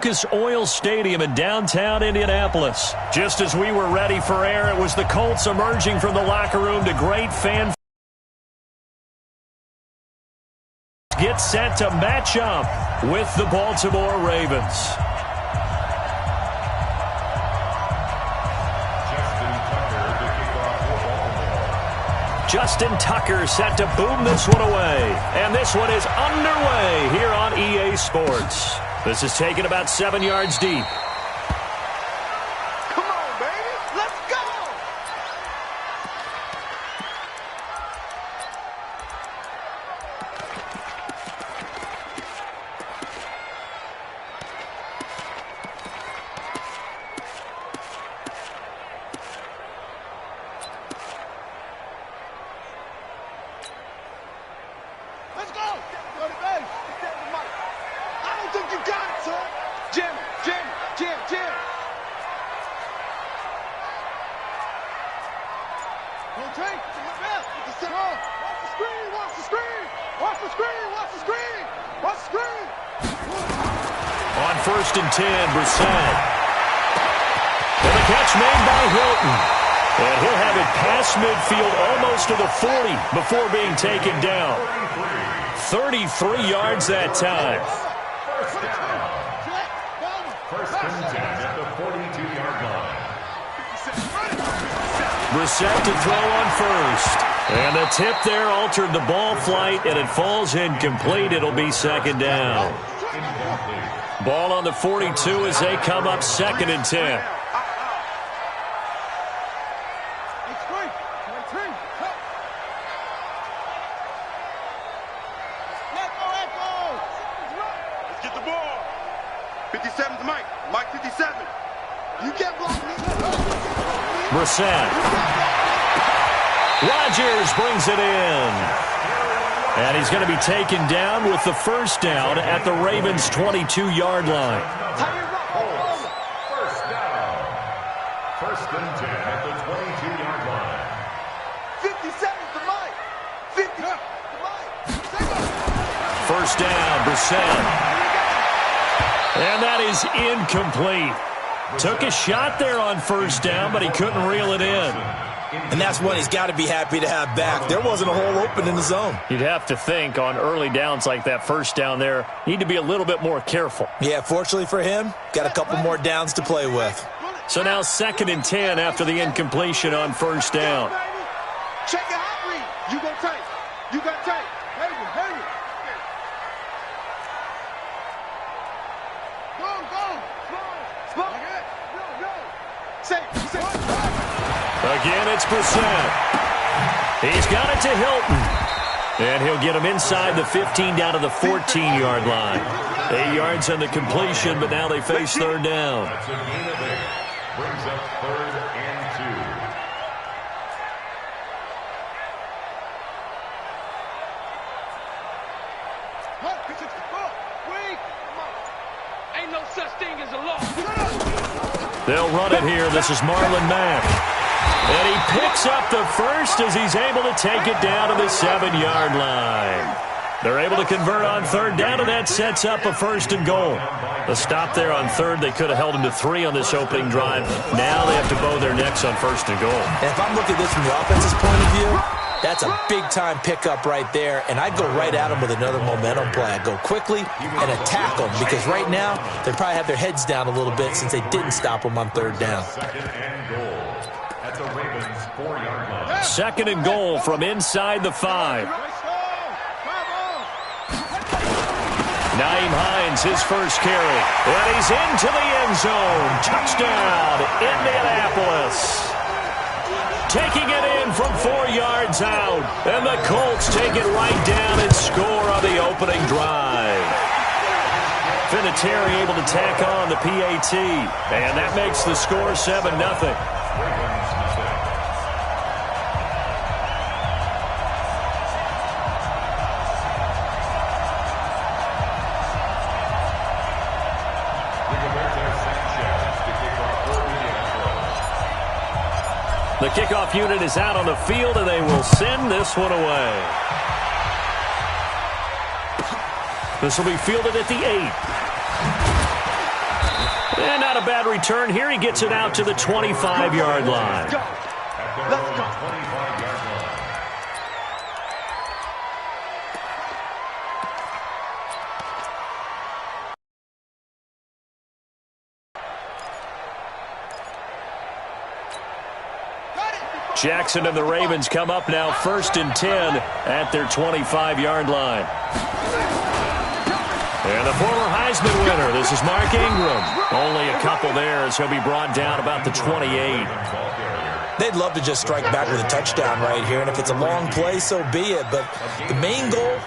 Lucas Oil Stadium in downtown Indianapolis. Just as we were ready for air, it was the Colts emerging from the locker room to great fan. Get set to match up with the Baltimore Ravens. Justin Tucker set to boom this one away. And this one is underway here on EA Sports. This is taken about 7 yards deep. Come on, baby. Let's go. Let's go. Go to base. I don't think you got it, son. Jim. Don't take to the left. Watch the screen. Watch the screen. Watch the screen. Watch the screen. Watch the screen. On 1st and 10, Brissett. And the catch made by Hilton. And he'll have it past midfield almost to the 40 before being taken down. 33 yards that time. First and 10 at the 42-yard line. Brissett to throw on first. And the tip there altered the ball flight, and it falls incomplete. It'll be second down. Ball on the 42 as they come up 2nd and 10. Get the ball. 57's Mike. Mike 57. You can't block me. Brissett. Rodgers brings it in. And he's going to be taken down with the first down at the Ravens' 22-yard line. First down. 1st and 10 at the 22-yard line. 57's the Mike. 50 the Mike. First down, Brissett. And that is incomplete. Took a shot there on first down, but he couldn't reel it in. And that's one he's got to be happy to have back. There wasn't a hole open in the zone. You'd have to think on early downs like that first down there, need to be a little bit more careful. Yeah, fortunately for him, got a couple more downs to play with. So now 2nd and 10 after the incompletion on first down. Check your hot read. You go tight. You got tight. Hang it. Go. Again, it's Brissett. He's got it to Hilton. And he'll get him inside the 15 down to the 14-yard line. 8 yards on the completion, but now they face third down. That's a gain of 8. Brings up 3rd and 2. Ain't no such thing as a loss. They'll run it here. This is Marlon Mack. And he picks up the first as he's able to take it down to the 7-yard line. They're able to convert on third down, and that sets up a 1st and goal. The stop there on third, they could have held him to 3 on this opening drive. Now they have to bow their necks on 1st and goal. And if I'm looking at this from the offense's point of view, that's a big-time pickup right there, and I'd go right at him with another momentum play. I'd go quickly and attack them, because right now they probably have their heads down a little bit since they didn't stop them on third down. 2nd and goal. At the Ravens' 4-yard line. 2nd and goal from inside the 5. Nyheim Hines, his first carry. And he's into the end zone. Touchdown, Indianapolis. Taking it in from 4 yards out. And the Colts take it right down and score on the opening drive. Vinatieri able to tack on the PAT. And that makes the score 7-0. The kickoff unit is out on the field, and they will send this one away. This will be fielded at the 8. not a bad return here. He gets it out to the 25-yard line. Let's go. 25-yard line. Jackson and the Ravens come up now 1st and 10 at their 25-yard line. And the former Heisman winner, this is Mark Ingram. Only a couple there as he'll be brought down about the 28. They'd love to just strike back with a touchdown right here, and if it's a long play, so be it. But the main goal,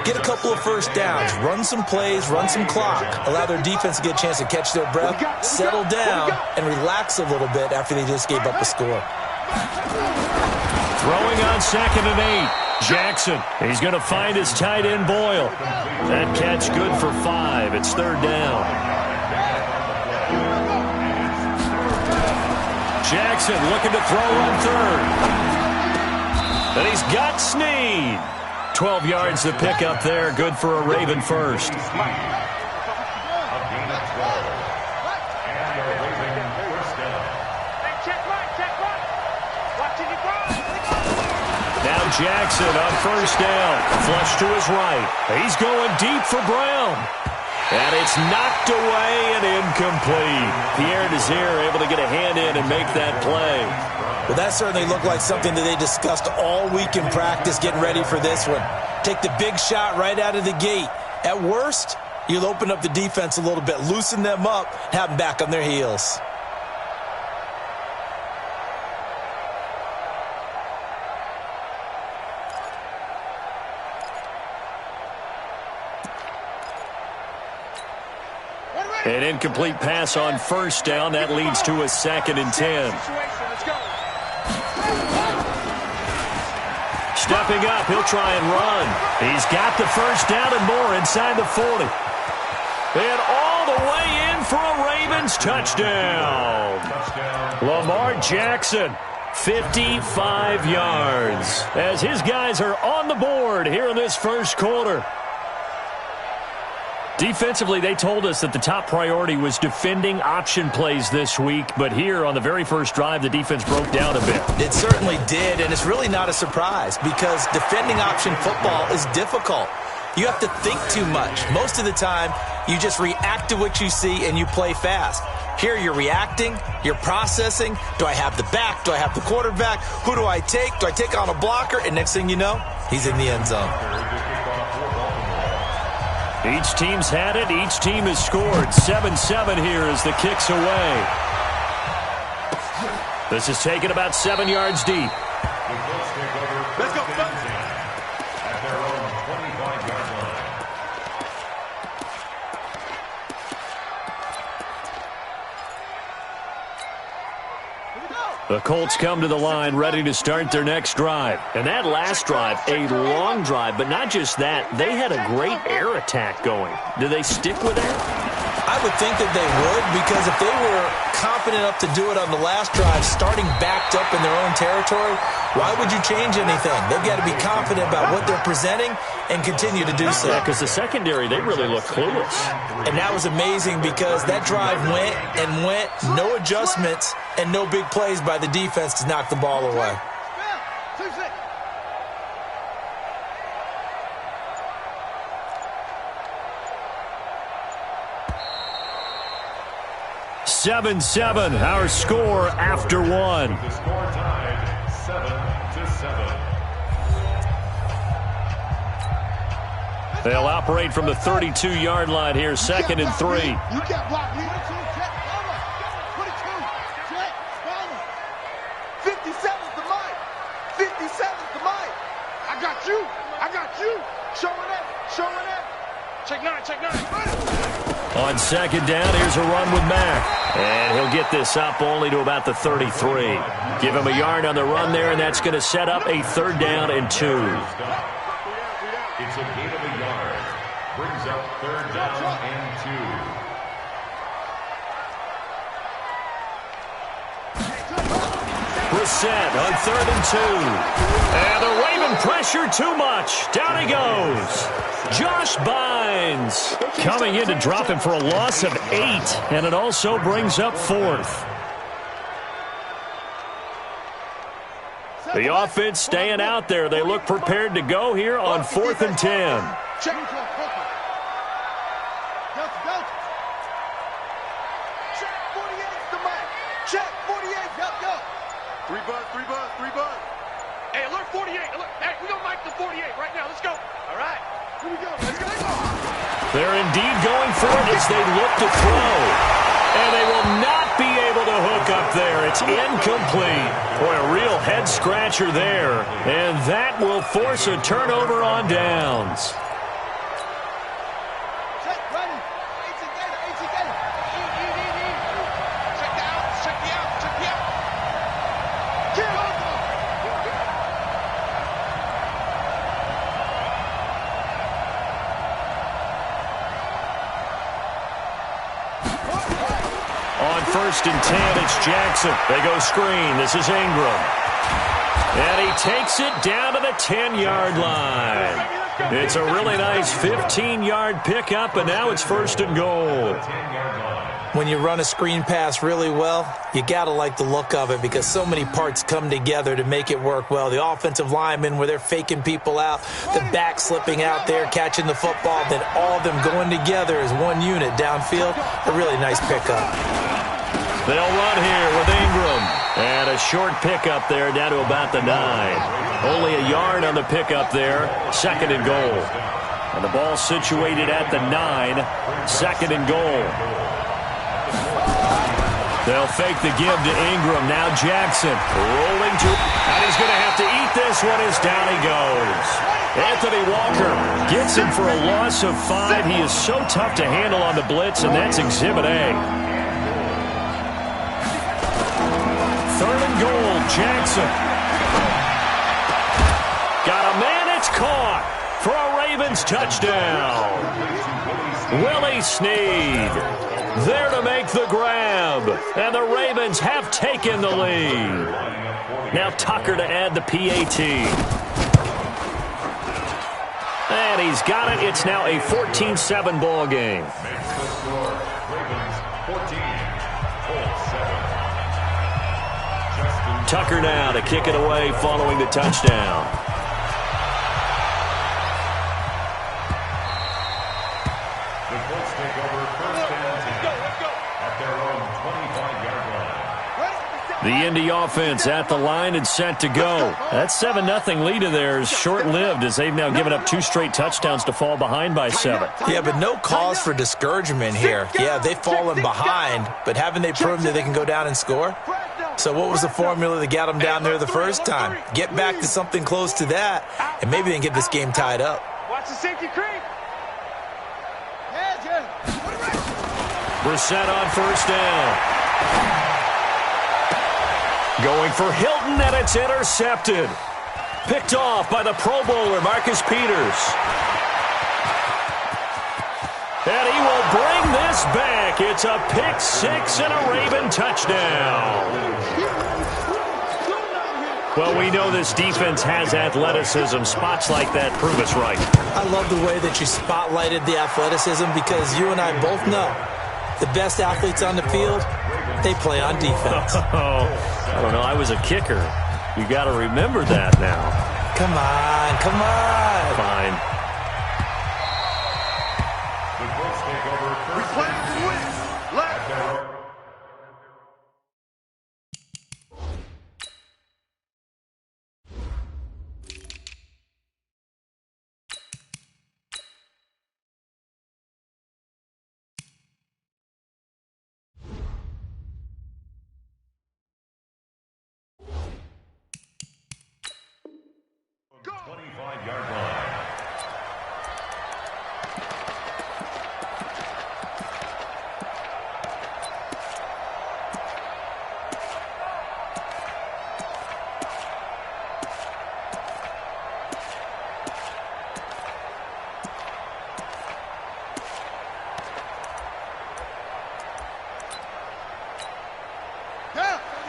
get a couple of first downs, run some plays, run some clock, allow their defense to get a chance to catch their breath, settle down, and relax a little bit after they just gave up a score. Throwing on 2nd and 8. Jackson, he's going to find his tight end Boyle. That catch good for 5. It's 3rd down. Jackson looking to throw on 3rd. And he's got Snead. 12 yards to pick up there. Good for a Raven first. Jackson on 1st down. Flush to his right. He's going deep for Brown. And it's knocked away and incomplete. Pierre Desir able to get a hand in and make that play. Well, that certainly looked like something that they discussed all week in practice getting ready for this one. Take the big shot right out of the gate. At worst, you'll open up the defense a little bit, loosen them up, have them back on their heels. An incomplete pass on 1st down. That leads to a 2nd and 10. Stepping up, he'll try and run. He's got the 1st down and more inside the 40. And all the way in for a Ravens touchdown. Lamar Jackson, 55 yards, as his guys are on the board here in this 1st quarter. Defensively, they told us that the top priority was defending option plays this week, but here on the very first drive, the defense broke down a bit. It certainly did, and it's really not a surprise because defending option football is difficult. You have to think too much. Most of the time, you just react to what you see and you play fast. Here you're reacting, you're processing. Do I have the back? Do I have the quarterback? Who do I take? Do I take on a blocker? And next thing you know, he's in the end zone. Each team's had it. Each team has scored. 7-7 here as the kick's away. This is taken about 7 yards deep. Let's go. At their own 25-yard line. The Colts come to the line ready to start their next drive. And that last drive, a long drive, but not just that. They had a great air attack going. Do they stick with that? I would think that they would, because if they were confident enough to do it on the last drive, starting backed up in their own territory, why would you change anything? They've got to be confident about what they're presenting and continue to do so. Yeah, because the secondary, they really look clueless. And that was amazing because that drive went and went, no adjustments, and no big plays by the defense to knock the ball away. 7-7, our score after one. The score tied 7-7. They'll operate from the 32-yard line here, 2nd and 3. You can't block me. 22, check, 57's the mic. 57's the mic. I got you. Showing that. Check 9. On 2nd down, here's a run with Mack. And he'll get this up only to about the 33. Give him a yard on the run there, and that's going to set up a 3rd down and 2. It's a gain of a yard. Brings up 3rd down and 2. Brissett on 3rd and 2. And the Ravens Some pressure too much. Down he goes. Josh Bynes coming in to drop him for a loss of 8, and it also brings up 4th. The offense staying out there. They look prepared to go here on 4th and 10. Check. Check 48's the mic. Check 48. Go. 3 buzz. Hey, alert 48. Alert. Hey, we gonna mic the 48 right now. Let's go. All right. Here we go. Let's go. They're indeed going for it as they look to throw. And they will not be able to hook up there. It's incomplete. Boy, a real head-scratcher there. And that will force a turnover on downs. Check, ready. H and data. Check the out. Get on. On 1st and 10, it's Jackson. They go screen. This is Ingram. And he takes it down to the 10-yard line. It's a really nice 15-yard pickup, and now it's 1st and goal. When you run a screen pass really well, you got to like the look of it because so many parts come together to make it work well. The offensive linemen, where they're faking people out, the back slipping out there, catching the football, then all of them going together as one unit downfield. A really nice pickup. They'll run here with Ingram. And a short pickup there down to about the 9. Only a yard on the pickup there. 2nd and goal. And the ball situated at the 9. 2nd and goal. They'll fake the give to Ingram. Now Jackson rolling to, and he's going to have to eat this one as down he goes. Anthony Walker gets him for a loss of 5. He is so tough to handle on the blitz, and that's Exhibit A. 3rd and goal, Jackson. Got a man, it's caught for a Ravens touchdown. Willie Snead there to make the grab, and the Ravens have taken the lead. Now Tucker to add the PAT. And he's got it. It's now a 14-7 ball game. Tucker now to kick it away following the touchdown. The Colts take over 1st and 10 at their own 25-yard line. The Indy offense at the line and set to go. That 7-0 lead of theirs short-lived as they've now given up 2 straight touchdowns to fall behind by 7. Yeah, but no cause for discouragement here. Yeah, they've fallen behind, but haven't they proven that they can go down and score? So what was the formula that got them down there the first time? Get back to something close to that, and maybe they can get this game tied up. Watch the safety creep. Brissett on 1st down. Going for Hilton, and it's intercepted. Picked off by the Pro Bowler, Marcus Peters. And he will bring this back. It's a pick 6 and a Raven touchdown. Well, we know this defense has athleticism. Spots like that prove us right. I love the way that you spotlighted the athleticism because you and I both know the best athletes on the field, they play on defense. I don't know. I was a kicker. You got to remember that now. Come on. Fine. The Colts take over 1st and 10 at their own. Go. 25-yard line.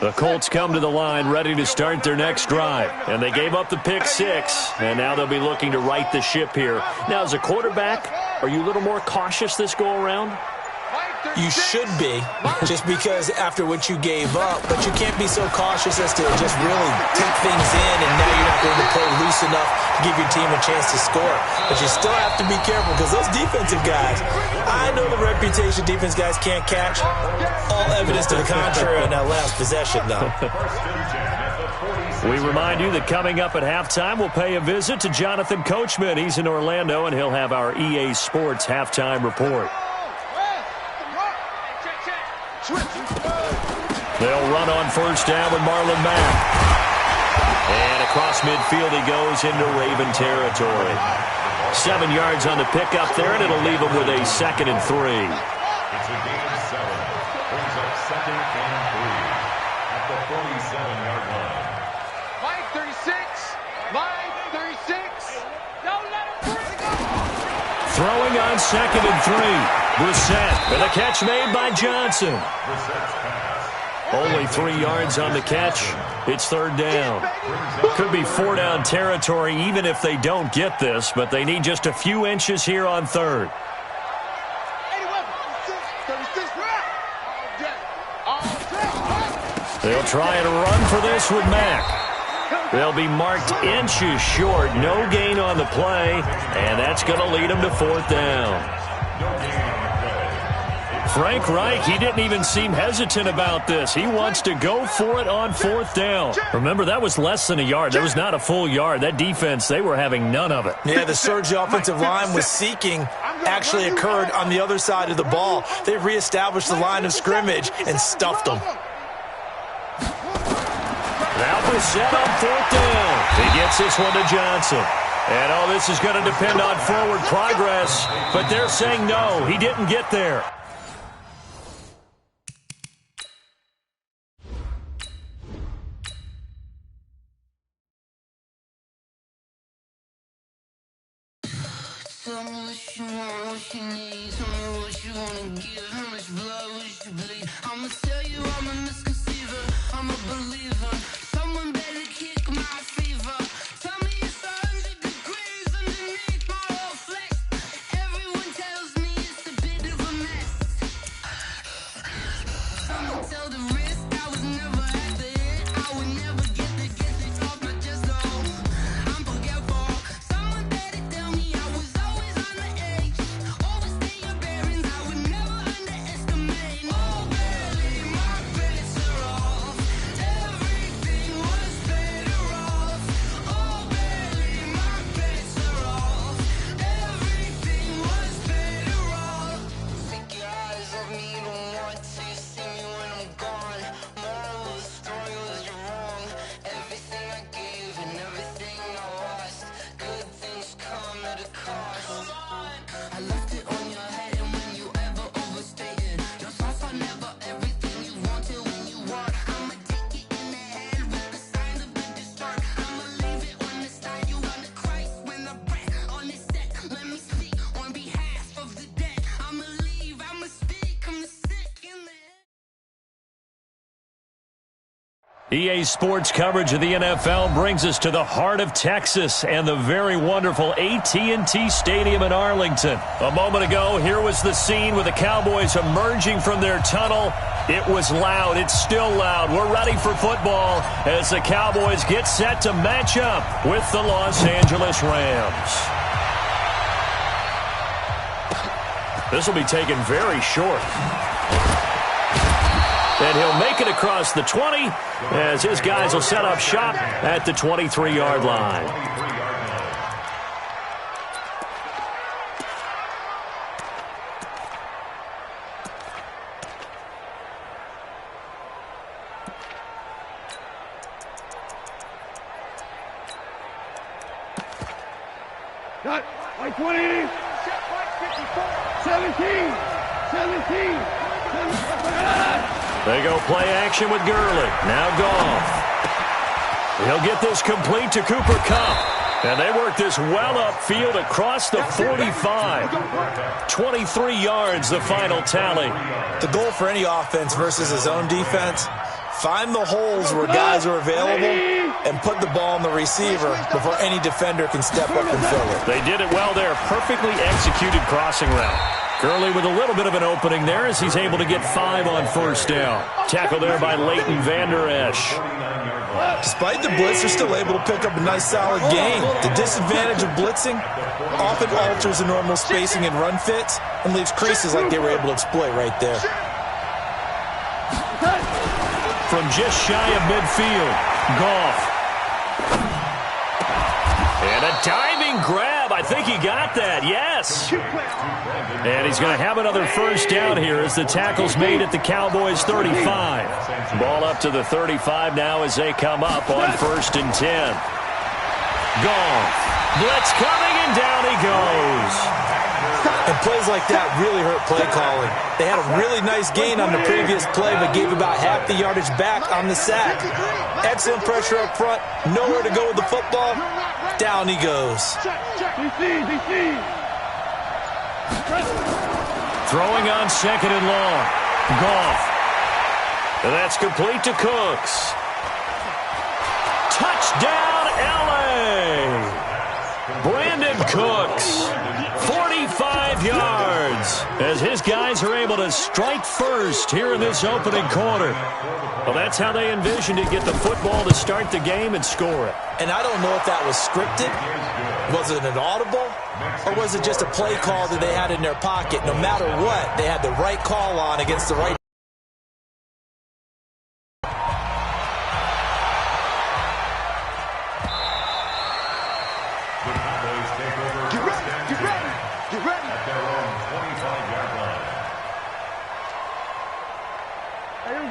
The Colts come to the line ready to start their next drive. And they gave up the pick 6, and now they'll be looking to right the ship here. Now, as a quarterback, are you a little more cautious this go-around? You should be, just because after what you gave up, but you can't be so cautious as to just really take things in, and now you're not going to play loose enough to give your team a chance to score. But you still have to be careful because those defensive guys, I know the reputation defense guys can't catch. All evidence to the contrary on that last possession, though. We remind you that coming up at halftime, we'll pay a visit to Jonathan Coachman. He's in Orlando, and he'll have our EA Sports halftime report. They'll run on first down with Marlon Mack. And across midfield he goes into Raven territory. 7 yards on the pickup there, and it'll leave him with a 2nd and 3. It's a gain of 7. Brings up 2nd and 3 at the 47-yard line. Mike 36. Mike 36. Don't let him break. Throwing on 2nd and 3. Brissett, and the catch made by Johnson. Only 3 yards on the catch. It's 3rd down. Could be 4-down territory even if they don't get this, but they need just a few inches here on 3rd. They'll try and run for this with Mack. They'll be marked inches short. No gain on the play, and that's going to lead them to 4th down. Frank Reich, he didn't even seem hesitant about this. He wants to go for it on 4th down. Remember, that was less than a yard. That was not a full yard. That defense, they were having none of it. Yeah, the surge the offensive line was seeking actually occurred on the other side of the ball. They reestablished the line of scrimmage and stuffed them. Now Brissett on 4th down. He gets this one to Johnson. And, oh, this is going to depend on forward progress. But they're saying no, he didn't get there. Tell me what you want, what you need. Tell me what you wanna give. How much blood would you bleed? I'ma tell you I'm a misconceiver. I'm a believer. Someone better kick my fever. Tell me it's 100 degrees underneath my whole flesh. Everyone tells me it's a bit of a mess. Someone tell the risk I was never at the hit. I would never get it off my chest. Oh, I'm forgetful. Someone better tell me I was always on the edge. Overstay your bearings, I would never underestimate. Oh, barely, my bets are off. Everything was better off. Oh, barely, my bets are off. Everything was better off. Take your eyes off me, you don't want to see me when I'm gone. Moral of the story was you're wrong. Everything I gave and everything I lost. Good things come at a cost. I left it on your head, and when you ever overstated, your thoughts are never everything you wanted when you want. I'ma take it in the head with the sign of the distort. I'ma leave it on the side. You on the Christ when the breath on the set. Let me speak on behalf of the dead. I'ma leave, I'ma speak. I'm the sick in the head. EA Sports coverage of the NFL brings us to the heart of Texas and the very wonderful AT&T Stadium in Arlington. A moment ago, here was the scene with the Cowboys emerging from their tunnel. It was loud. It's still loud. We're ready for football as the Cowboys get set to match up with the Los Angeles Rams. This will be taken very short. And he'll make it across the 20 as his guys will set up shop at the 23-yard line. Got like 20. 17. 17. They go play action with Gurley. Now Goff. He'll get this complete to Cooper Kupp. And they work this well upfield across the 45. 23 yards, the final tally. The goal for any offense versus his own defense Find the holes where guys are available and put the ball on the receiver before any defender can step up and fill it. They did it well there. Perfectly executed crossing route. Gurley with a little bit of an opening there as he's able to get 5 on first down. Tackle there by Leighton Vander Esch. Despite the blitz, they're still able to pick up a nice solid gain. The disadvantage of blitzing often alters the normal spacing and run fits and leaves creases like they were able to exploit right there. From just shy of midfield, Goff. And a diving grab. I think he got that, yes. And he's going to have another first down here as the tackle's made at the Cowboys' 35. Ball up to the 35 now as they come up on 1st and 10. Goff. Blitz coming, and down he goes. And plays like that really hurt play calling. They had a really nice gain on the previous play, but gave about half the yardage back on the sack. Excellent pressure up front. Nowhere to go with the football. Down he goes. Throwing on 2nd and long. Goff. And that's complete to Cooks. Touchdown, L.A. Brandon Cooks. 45 yards as his guys are able to strike first here in this opening quarter. Well, that's how they envisioned it, get the football to start the game and score it. And I don't know if that was scripted. Was it an audible? Or was it just a play call that they had in their pocket? No matter what, they had the right call on against the right.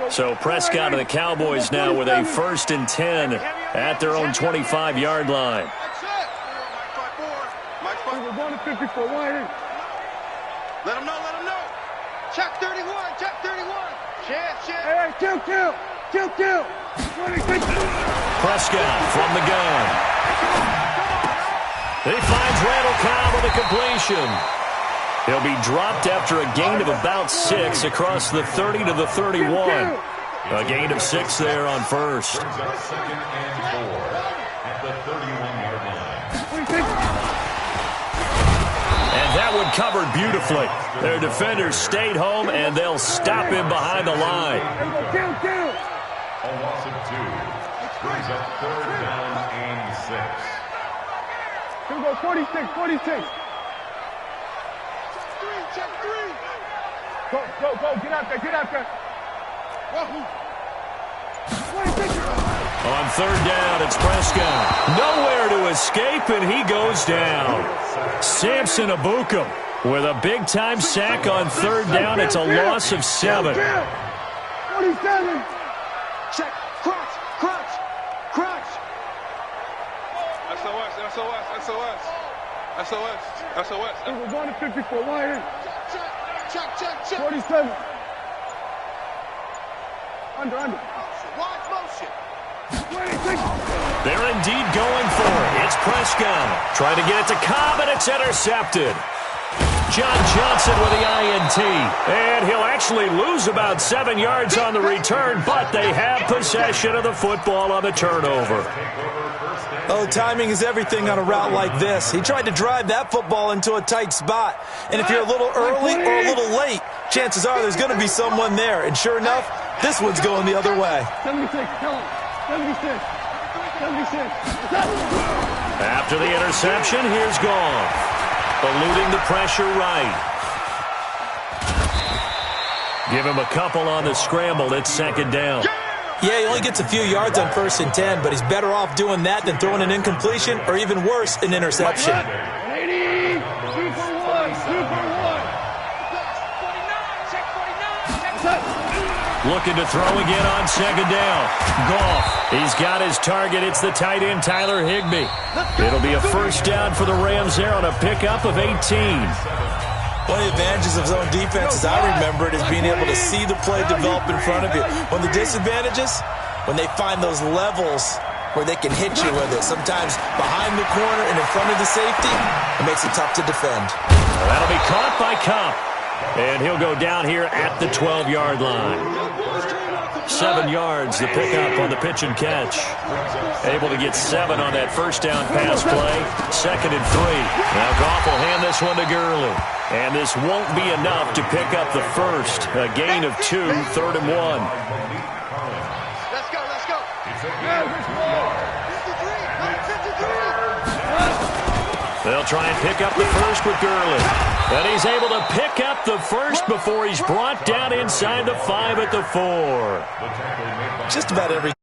So Prescott and the Cowboys now with a 1st and 10 at their own 25-yard line. We're going to 54. Let him know, let him know. Check 31, check 31. Chance. Hey, kill. Prescott from the gun. He finds Randall Cobb with a completion. He'll be dropped after a gain of about 6 across the 30 to the 31. A gain of 6 there on first. Brings up 2nd and 4 at the 31-yard line. And that one covered beautifully. Their defenders stayed home, and they'll stop him behind the line. A loss of 2. Brings up 3rd down and 6. Here we go, 46. Check 3. Go. Get out there. On 3rd down, it's Prescott. Nowhere to escape, and he goes down. Samson Ebukam with a big-time sack on 3rd down. It's a loss of 7. 47. Check. Crunch. SOS. We're going to 54. Wire. Check. 47. Under. Wide motion. 26. They're indeed going for it. It's Prescott trying to get it to Cobb, and it's intercepted. John Johnson with the INT. And he'll actually lose about 7 yards on the return, but they have possession of the football on the turnover. Oh, timing is everything on a route like this. He tried to drive that football into a tight spot. And if you're a little early or a little late, chances are there's going to be someone there. And sure enough, this one's going the other way. 76. Tell him. 76. After the interception, here's Goff. Eluding the pressure right. Give him a couple on the scramble. It's 2nd down. Yeah, he only gets a few yards on 1st and 10, but he's better off doing that than throwing an incompletion or even worse, an interception. 80. 2 for 1. Looking to throw again on 2nd down. Goff. He's got his target. It's the tight end, Tyler Higbee. It'll be a 1st down for the Rams there on a pickup of 18. One of the advantages of zone defense, as I remember it, is being able to see the play develop in front of you. One of the disadvantages, when they find those levels where they can hit you with it, sometimes behind the corner and in front of the safety, it makes it tough to defend. That'll be caught by Cobb. And he'll go down here at the 12-yard line. 7 yards, the pickup on the pitch and catch. Able to get 7 on that first down pass play. 2nd and 3. Now Goff will hand this one to Gurley. And this won't be enough to pick up the first. A gain of 2, 3rd and 1. Let's go, let's go. They'll try and pick up the first with Gurley. And he's able to pick up the first before he's brought down inside the 5 at the 4. Just about every